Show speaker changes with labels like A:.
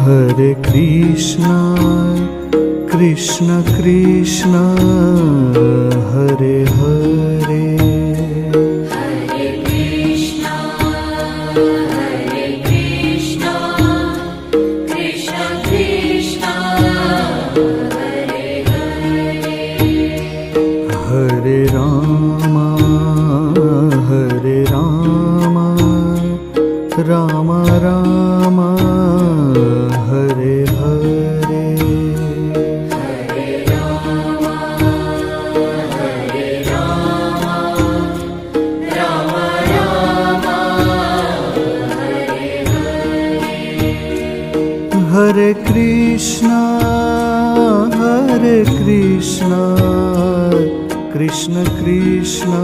A: Hare Krishna, Krishna Krishna, Hare Hare.
B: Hare Krishna, Krishna Krishna, Hare Hare.
A: Hare Rama, Rama Rama, Hare Hare.
B: Hare Rama, Rama Rama, Hare Hare.
A: Hare Krishna, Krishna Krishna,